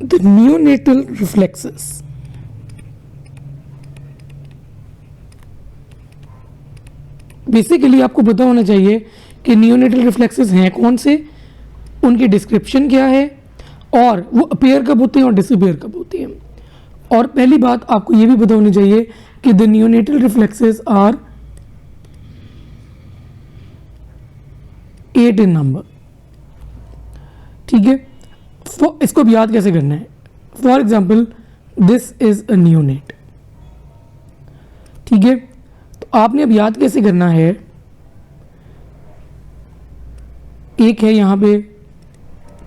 The neonatal reflexes. Basically आपको पता होना चाहिए कि नियोनेटल रिफ्लेक्सेस हैं कौन से, उनकी डिस्क्रिप्शन क्या है और वो अपीयर कब होते हैं और डिसअपीयर कब होते हैं। और पहली बात आपको ये भी पता होनी चाहिए कि the neonatal reflexes are 8 in number. ठीक है, इसको अब याद कैसे करना है। For example this is a neonate. ठीक है, तो आपने अब याद कैसे करना है। एक है यहां पे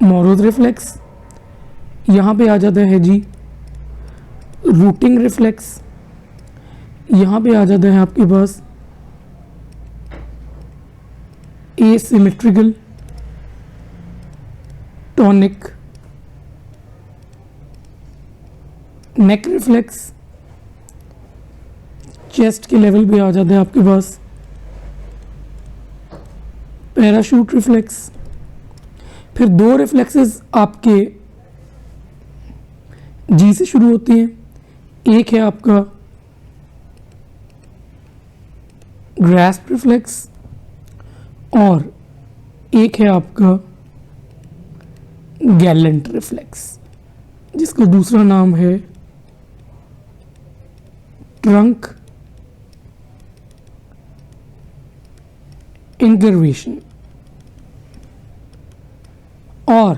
मोरोज रिफ्लेक्स, यहां पे आ जाता है जी रूटिंग रिफ्लेक्स, यहां पे आ जाता है आपके पास एसिमेट्रिकल टॉनिक नेक रिफ्लेक्स, चेस्ट के लेवल पे आ जाता है आपके पास पैराशूट रिफ्लेक्स। फिर दो रिफ्लेक्सेस आपके जी से शुरू होते हैं, एक है आपका ग्रास्प रिफ्लेक्स और एक है आपका गैलेंट रिफ्लेक्स, जिसका दूसरा नाम है ट्रंक इनकर्वेशन। और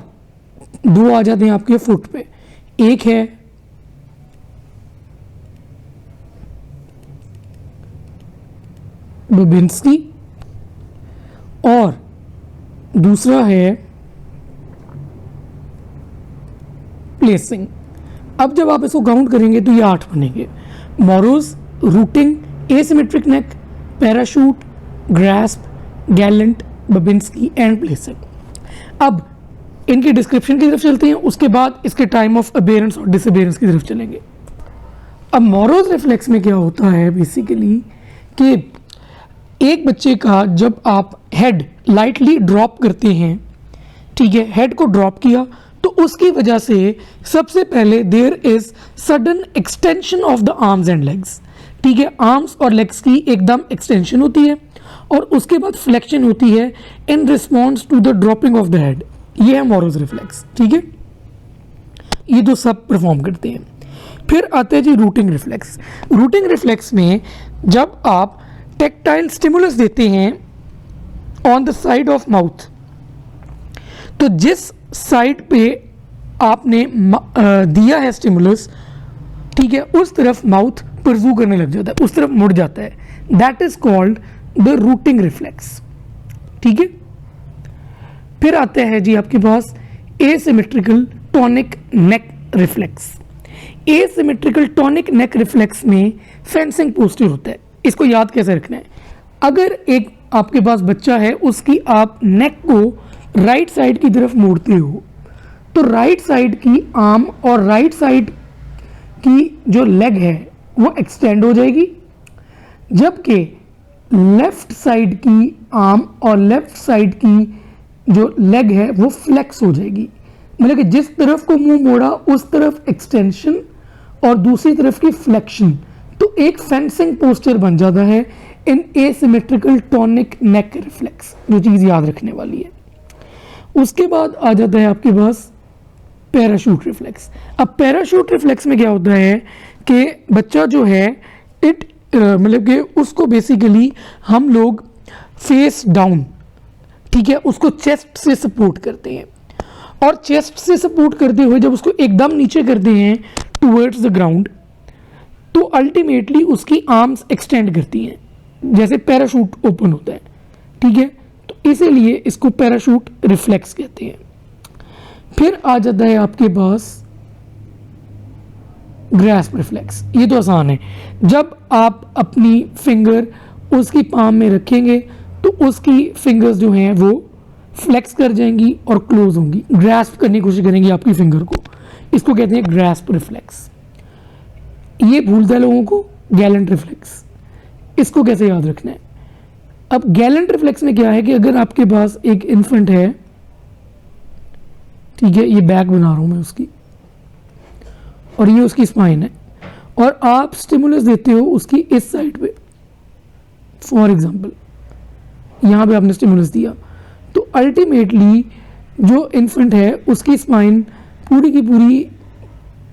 दो आ जाते हैं आपके फुट पे, एक है बबिन्स्की और दूसरा है प्लेसिंग। अब जब आप इसको काउंट करेंगे तो ये 8 बनेंगे। Moro's, rooting, asymmetric neck, parachute, grasp, Galant, Babinski and placing. अब इनकी डिस्क्रिप्शन की तरफ चलते हैं, उसके बाद इसके टाइम ऑफ अबेरेंस और डिसअबेरेंस की तरफ चलेंगे। अब मोरोज रिफ्लेक्स में क्या होता है बेसिकली कि एक बच्चे का जब आप हेड लाइटली ड्रॉप करते हैं, ठीक है, हेड को ड्रॉप किया तो उसकी वजह से सबसे पहले there is sudden extension of the arms and legs. ठीक है, आर्म्स और लेग्स की एकदम एक्सटेंशन होती है और उसके बाद फ्लेक्शन होती है in response to the dropping of the head. ये है मोरोज रिफ्लेक्स। ठीक है, ये तो सब परफॉर्म करते हैं। फिर आते हैं जी रूटिंग रिफ्लेक्स। रूटिंग रिफ्लेक्स में जब आप टेक्टाइल स्टिमुलस देते हैं on the side of mouth, तो जिस साइड पे आपने दिया है स्टिमुलस, ठीक है, उस तरफ माउथ परजू करने लग जाता है, उस तरफ मुड़ जाता है। That is called the routing reflex. ठीक है, फिर आता है जी आपके पास एसिमेट्रिकल टॉनिक नेक रिफ्लेक्स। एसिमेट्रिकल टॉनिक नेक रिफ्लेक्स में फेंसिंग पोस्चर होता है। इसको याद कैसे रखना है। अगर एक आपके पास बच्चा है, उसकी आप नेक को राइट साइड की तरफ मोड़ते हो तो राइट साइड की आर्म और राइट साइड की जो लेग है वो एक्सटेंड हो जाएगी, जबकि लेफ्ट साइड की आर्म और लेफ्ट साइड की जो लेग है वो फ्लेक्स हो जाएगी। मतलब कि जिस तरफ को मुंह मोड़ा उस तरफ एक्सटेंशन और दूसरी तरफ की फ्लेक्शन, तो एक फेंसिंग पोस्चर बन जाता है इन एसिमेट्रिकल टॉनिक नेक रिफ्लेक्स। जो चीज़ याद रखने वाली है। उसके बाद आ जाता है आपके पास पैराशूट रिफ्लेक्स। अब पैराशूट रिफ्लेक्स में क्या होता है कि बच्चा जो है मतलब कि उसको बेसिकली हम लोग फेस डाउन, ठीक है, उसको चेस्ट से सपोर्ट करते हैं और चेस्ट से सपोर्ट करते हुए जब उसको एकदम नीचे करते हैं टुवर्ड्स द ग्राउंड, तो अल्टीमेटली उसकी आर्म्स एक्सटेंड करती हैं जैसे पैराशूट ओपन होता है। ठीक है, तो इसीलिए इसको पैराशूट रिफ्लेक्स कहते हैं। फिर आ जाता है आपके पास ग्रास्प रिफ्लेक्स। ये तो आसान है, जब आप अपनी फिंगर उसकी पाम में रखेंगे तो उसकी फिंगर्स जो हैं वो फ्लेक्स कर जाएंगी और क्लोज होंगी, ग्रास्प करने की कोशिश करेंगी आपकी फिंगर को। इसको कहते हैं ग्रास्प रिफ्लेक्स। ये भूलता है लोगों को गैलेंट रिफ्लेक्स। इसको कैसे याद रखना है। अब गैलेंट रिफ्लेक्स में क्या है कि अगर आपके पास एक इन्फेंट है, ठीक है, ये बैक बना रहा हूं मैं उसकी, और ये उसकी स्पाइन है, और आप स्टिमुलस देते हो उसकी इस साइड पे, फॉर एग्जांपल यहाँ पे आपने स्टिमुलस दिया, तो अल्टीमेटली जो इन्फेंट है उसकी स्पाइन पूरी की पूरी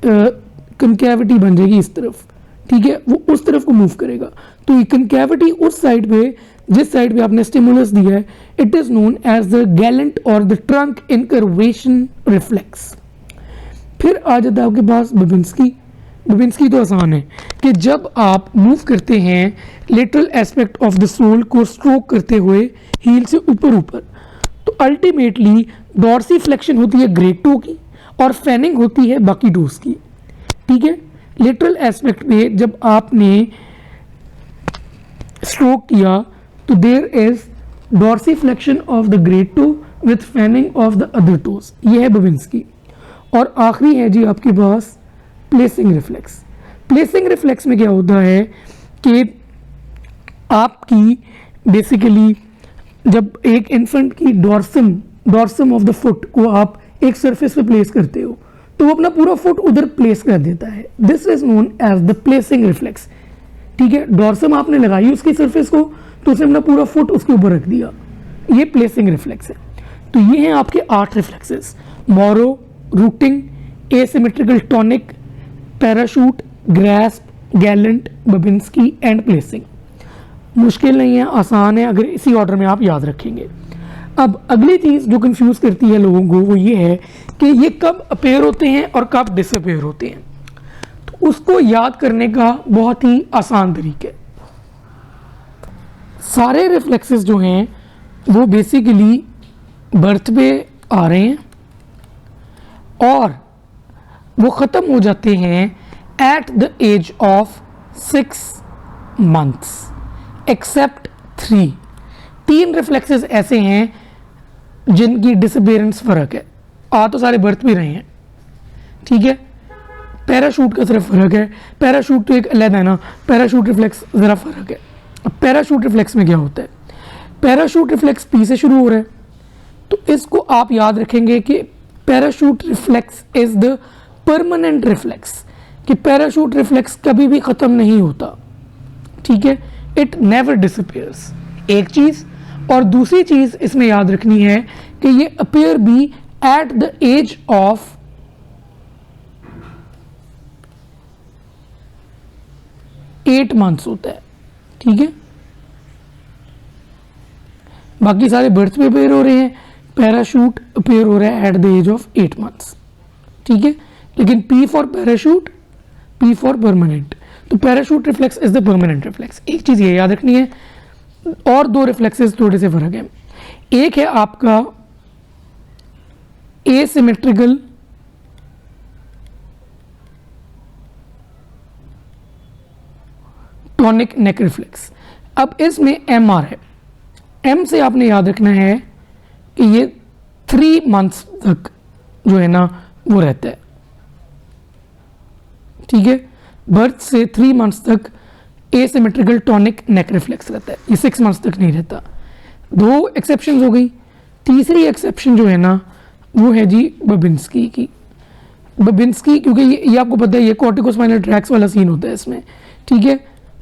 कंकैविटी बन जाएगी इस तरफ, ठीक है, वो उस तरफ को मूव करेगा। तो ये कंकैविटी उस साइड पे, जिस साइड पे आपने स्टिमुलस दिया है, it is known as the Galant और द ट्रंक इनकर्वेशन रिफ्लेक्स। फिर आ जाता है आपके पास बबिन्स्की। बबिन्स्की तो आसान है कि जब आप मूव करते हैं lateral aspect of the sole को स्ट्रोक करते हुए हील से ऊपर ऊपर, तो अल्टीमेटली डॉर्सी फ्लेक्शन होती है ग्रेट टो की और फैनिंग होती है बाकी टोस की, ठीक है। लेटरल एस्पेक्ट पे जब आपने स्ट्रोक किया तो there is dorsiflexion of the great toe with fanning of the other toes, ये है बबिन्स्की। और आखिरी है जी आपके पास प्लेसिंग रिफ्लेक्स। प्लेसिंग रिफ्लेक्स में क्या होता है कि आपकी बेसिकली जब एक इन्फेंट की डॉर्सम ऑफ द फुट को आप एक सरफेस पे प्लेस करते हो तो वो अपना पूरा फुट उधर प्लेस कर देता है, this is known as the placing reflex, ठीक है। डॉर्सम आपने लगाई उसकी सरफेस को तो उसने अपना पूरा फुट उसके ऊपर रख दिया, ये प्लेसिंग रिफ्लेक्स है। तो ये हैं आपके 8 reflexes: Moro, rooting, asymmetrical tonic, parachute, grasp, Galant, Babinski and placing. मुश्किल नहीं है, आसान है अगर इसी ऑर्डर में आप याद रखेंगे। अब अगली चीज़ जो कंफ्यूज करती है लोगों को वो ये है कि ये कब अपेयर होते हैं और कब डिसअपेयर होते हैं। तो उसको याद करने का बहुत ही आसान तरीका है। सारे रिफ्लेक्सेस जो हैं वो बेसिकली बर्थ पे आ रहे हैं और वो ख़त्म हो जाते हैं at the age of 6 months except 3 reflexes ऐसे हैं जिनकी डिसअपेरेंस फ़र्क है। आ तो सारे बर्थ भी रहे हैं, ठीक है। पैराशूट का सिर्फ फ़र्क है, पैराशूट तो एक अलग है ना, पैराशूट रिफ्लेक्स ज़रा फ़र्क है। अब पैराशूट रिफ्लेक्स में क्या होता है, पैराशूट रिफ्लेक्स पी से शुरू हो रहा है, तो इसको आप याद रखेंगे कि parachute reflex is the permanent reflex, कि पैराशूट रिफ्लेक्स कभी भी ख़त्म नहीं होता, ठीक है, इट नेवर डिसअपेयर्स, एक चीज़। और दूसरी चीज़ इसमें याद रखनी है कि ये अपेयर भी at the age of 8 months होता है, ठीक है। बाकी सारे बर्थ पे अपेयर हो रहे हैं, पैराशूट अपेयर हो रहा है at the age of 8 months, ठीक है। लेकिन P for parachute, P for permanent, तो parachute reflex is the permanent reflex. एक चीज़ ये याद रखनी है। और 2 रिफ्लेक्सेस थोड़े से फर्क है, एक है आपका एसिमेट्रिकल टॉनिक नेक रिफ्लेक्स। अब इसमें एम आर है, एम से आपने याद रखना है कि ये 3 मंथ्स तक जो है ना वो रहता है, ठीक है। बर्थ से 3 मंथ्स तक एसिमेट्रिकल टॉनिक नेक रिफ्लेक्स रहता है, ये 6 मंथ्स तक नहीं रहता। 2 एक्सेप्शंस हो गई। तीसरी एक्सेप्शन जो है ना वो है जी बबिन्स्की की। बबिन्स्की क्योंकि ये आपको पता है ये कॉर्टिकोस्पाइनल ट्रैक्स वाला सीन होता है इसमें, ठीक है।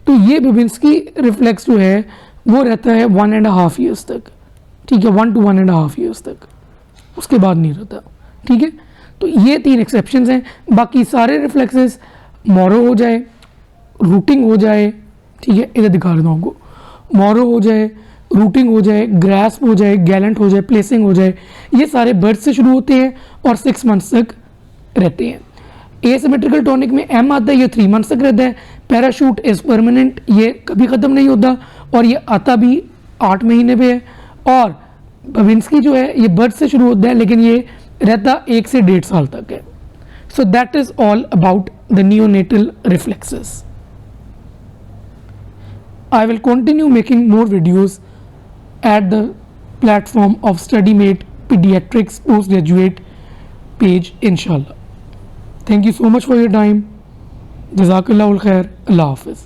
तो ये बबिन्स्की रिफ्लेक्स जो है वो रहता है 1.5 ईयर्स तक, ठीक है, 1 to 1.5 ईयर्स तक, उसके बाद नहीं रहता, ठीक है। तो ये 3 एक्सेप्शंस हैं। बाकी सारे रिफ्लेक्सेस मोरो हो जाए, रूटिंग हो जाए, ठीक है, इधर दिखा देता हूँ आपको, मोरो हो जाए, रूटिंग हो जाए, ग्रैस्प हो जाए, गैलेंट हो जाए, प्लेसिंग हो जाए, ये सारे बर्थ से शुरू होते हैं और 6 मंथ्स तक रहते हैं। एसिमेट्रिकल टॉनिक में एम आता है, ये 3 मंथ्स तक रहता है। पैराशूट इज परमानेंट, ये कभी ख़त्म नहीं होता और ये आता भी 8 महीने पे है। और बबिन्स्की जो है ये बर्थ से शुरू होता है लेकिन ये रहता 1 से 1.5 साल तक है। So that is all about the neonatal reflexes. I will continue making more videos at the platform of StudyMate Pediatrics Postgraduate page, inshallah. Thank you so much for your time. Jazakallahu khair. Allah Hafiz.